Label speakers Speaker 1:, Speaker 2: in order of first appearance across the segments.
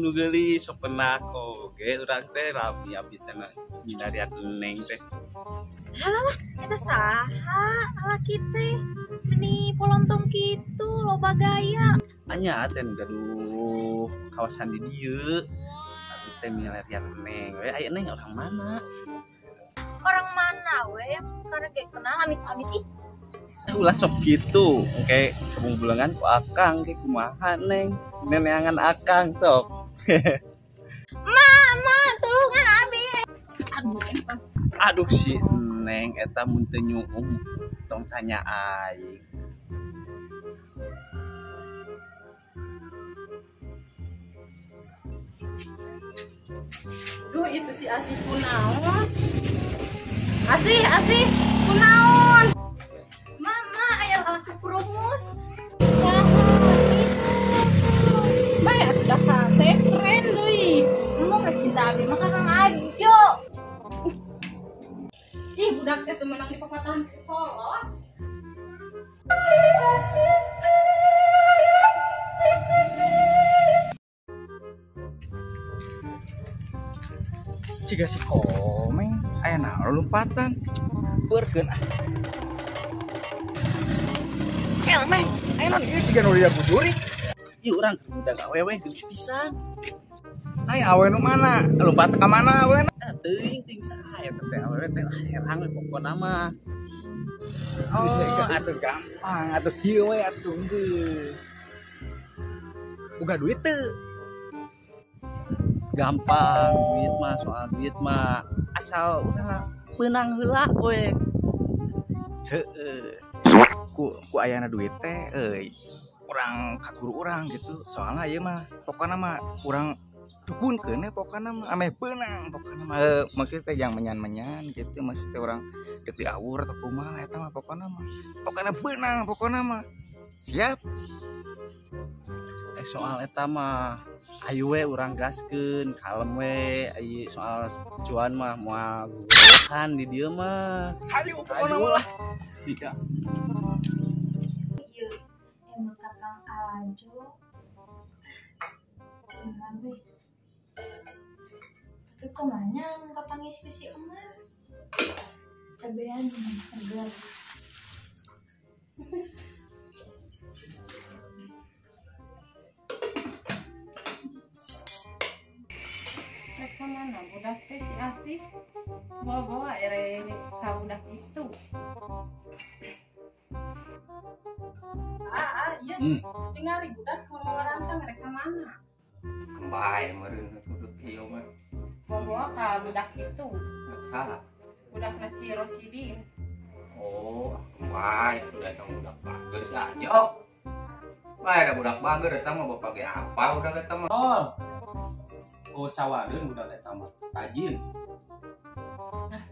Speaker 1: nu geulis sok pernah kok ge urang teh rabi abdi teh ngindarian neng teh.
Speaker 2: Halah, eta saha laki teh meni polontong kitu loba gaya.
Speaker 1: Anya teh gaduh kawasan di dieu. Abdi teh milarian neng we aya neng orang mana?
Speaker 2: Orang mana we yang karege kenal amit-amit ih.
Speaker 1: Ulah sok kitu, engke kabungbulengan ku akang ge kumaha neng? Neneangan akang sok.
Speaker 2: Mama, tulungan abi.
Speaker 1: Aduh si neng eta mun teu nyuum tong tanya aing.
Speaker 2: Duh itu si Asih kunaon? Asih kunaon? Mama aya laki perumus. Wah, itu. Bae atuh dah kasep keren deui. Emang rek cinta abi mah kakang ajo. Ih budak teh teu menang di papatahan kolot.
Speaker 1: Ciga si Komeng aya naon lompatan. Beurkeun ah. Meng, aya naon ieu ciga nu dia bujuri. Ieu urang keur budak awewe geus pisan. Aya awewe nu mana? Lompat ka mana awewe? Teuing saha eta teh awewe teh herang pokona mah. Oh, atuh gampang, atuh kieu we atuh geus. Boga duit teu? Gampang, duit mah soal duit mah asal udah peunang heula we. Heueuh. Ku ayana duit teh urang ka guru urang gitu. Soalna ieu mah pokona mah urang dukunkeun pokona mah ame peunang pokona mah maksudnya teh yang menyan-menyan gitu maksudnya urang deuk diawur atau kumaha eta mah pokona beunang pokona mah. Siap. Soal eta mah ayo we urang gaskeun kalem we ieu soal cuan mah moal kan di dieu mah hayu pokona mah sia
Speaker 2: Ieu emang kakang ajo. Tapi kumanya kapangis ke si emak. Cabean segar.
Speaker 3: Mereka mana budak teh si Asih bawa ere ka budak itu. Iya. Tinggal di budak mau rantang mereka mana?
Speaker 4: Kembali meureun kudu kieu mah.
Speaker 3: Bawa ka budak itu.
Speaker 4: Salah.
Speaker 3: Budak nasi Rosidin.
Speaker 4: Oh, kembali udah tong budak bagus aja. Bae ada budak bagus eta mah bapak ge apa udah eta mah.
Speaker 5: Oh sawadeun budak eta mah rajin.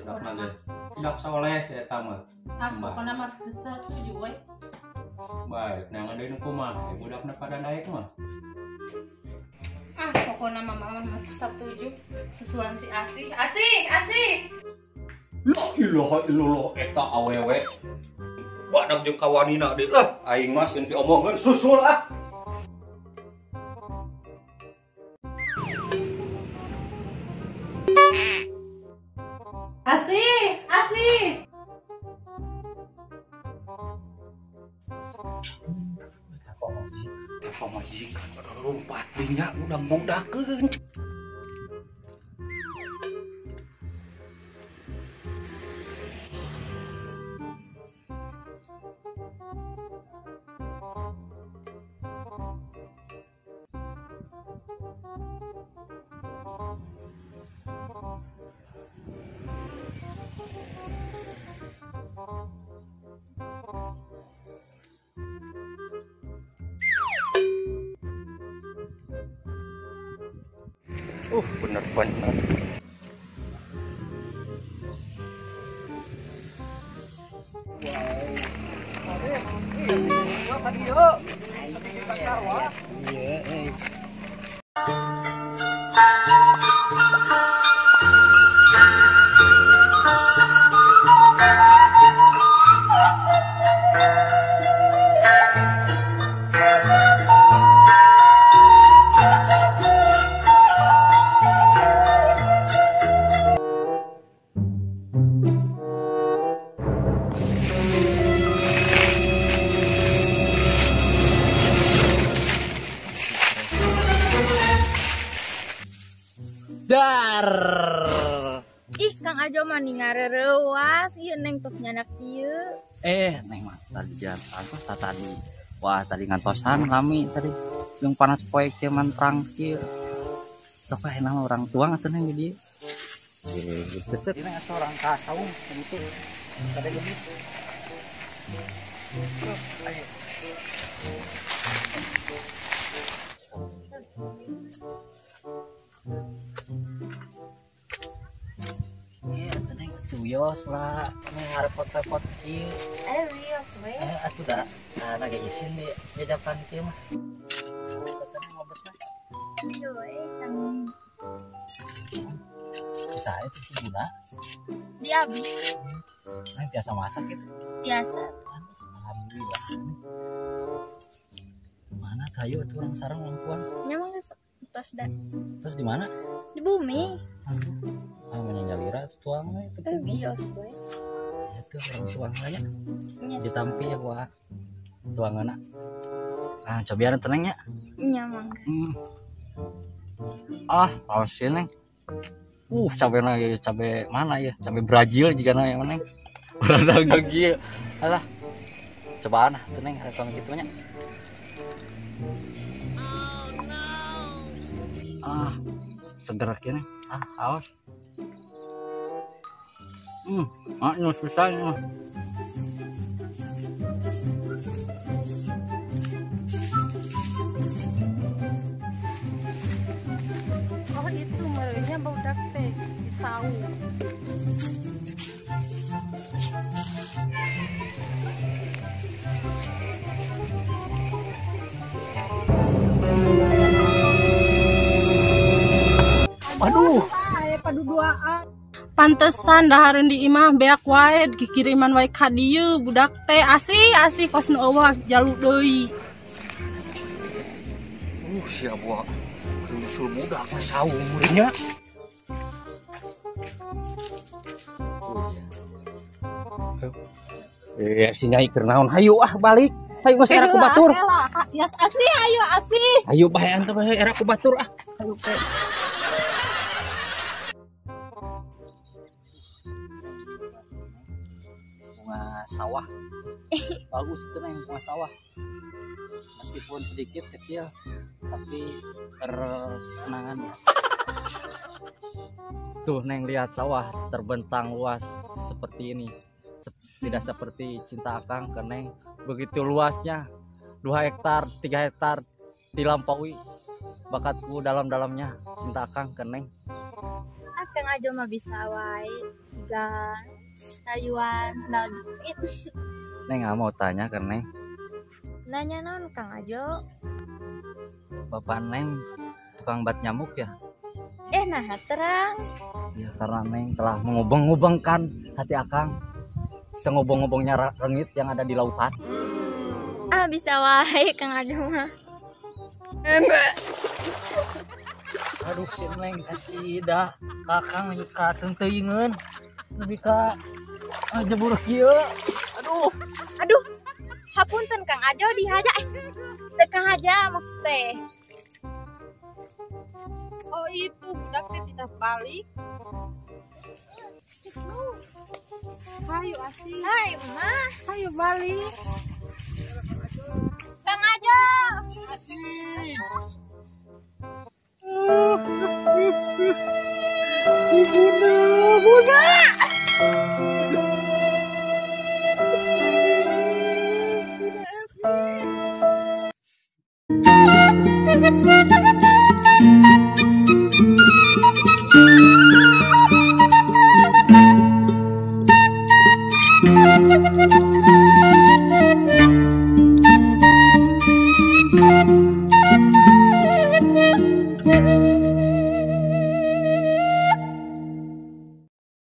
Speaker 5: Budak mah budak soleh si eta mah.
Speaker 3: Pokona mah geus setuju we.
Speaker 5: Baik, nah ngadeun kumaha budakna pada naik mah.
Speaker 3: Pokona mah mama setuju susulan si Asih. Asih.
Speaker 5: La ilaha illallah eta awewe.
Speaker 4: Badak jeung kawanina deui lah aing mah sieun diomongkeun susul ah.
Speaker 3: Asih.
Speaker 4: Apa majikan lompat dinya udah budakeun. Bener-bener.
Speaker 1: Dar.
Speaker 2: Ih, Kang Ajo mah ngarerewas ieu neng tos nyanak ieu.
Speaker 1: Neng mah tadi jalan tadi. Wah, tadi ngantosan kami tadi. Yang panas poek teh mantrang kieu. Sok ae nama orang tua atuh neng di dieu. Gitu sih. Ini orang kasaung gitu. Kada geus. Ayo. Tenang tuyos lah, ini repot-repot kieu.
Speaker 2: Wios we.
Speaker 1: Atuh da, lagi isin di jajapan kieu mah. Tenang ngobrol mah.
Speaker 2: Ieu we sang
Speaker 1: Bisa itu si Buna.
Speaker 2: di abi
Speaker 1: Nang biasa masak gitu.
Speaker 2: biasa.
Speaker 1: Alhamdulillah. Mana kayu atuh orang sareng orang tuan.
Speaker 2: Nyamang geus tos da
Speaker 1: Terus di mana?
Speaker 2: di bumi.
Speaker 1: Menyalira itu tuang we.
Speaker 2: Wios we.
Speaker 1: Itu orang tuang nya.
Speaker 2: Nya
Speaker 1: Ditampi ya gua tuangeuna. Cobian tenang nya.
Speaker 2: nyamang.
Speaker 1: Awas neng. Cabai lagi cabai mana ya? Cabai Brazil juga na yang mana? Berada gigi. Alah. Cobaan tuh neng rekam gitu nya. Seger kene. Awas. Ini susah ini.
Speaker 3: Oh itu merenya budak teh di saung.
Speaker 1: Aduh.
Speaker 3: Pantesan dahareun di imah beak wae dikiriman wae ka dieu budak teh asih kos nu eueuh jaluk deui.
Speaker 5: Siap wa. Usul budak mah saung meureunnya. Si Nyai keur naon? Hayu balik. Hayu geus era ku batur.
Speaker 3: Ya asih ayo asih.
Speaker 5: Hayu bae anta bae era ku batur Hayu teh.
Speaker 1: Bunga sawah. Bagus itu neng bunga sawah. Meskipun sedikit kecil tapi berkenangan ya. Tuh neng lihat sawah terbentang luas seperti ini. Tidak seperti cinta akang ke neng begitu luasnya 2 hektar 3 hektar dilampaui bakatku dalam-dalamnya cinta akang ke neng.
Speaker 2: Kang Ajo mah bisa wae. Gan sayuan sendal jepit.
Speaker 1: Neng mau tanya ke neng,
Speaker 2: Nanya naon Kang Ajo?
Speaker 1: bapak neng tukang bat nyamuk ya?
Speaker 2: Nah terang.
Speaker 1: Ya karena neng telah mengubeng-ubengkan hati akang sengubeng-ubengnya rengit yang ada di lautan.
Speaker 2: Bisa wae Kang Ajo mah.
Speaker 1: Aduh si neng kasih dah kakang ka teuingeun lebih ka jebur kieu.
Speaker 2: Aduh, hapunten Kang Ajo dihaja. Teu Kang Haja maksud teh.
Speaker 3: Oh itu budak teh tidak balik. Hayu asih.
Speaker 2: Hai, Mah.
Speaker 3: Hayu balik.
Speaker 2: Kang Ajo.
Speaker 3: Asih.
Speaker 2: Bunda.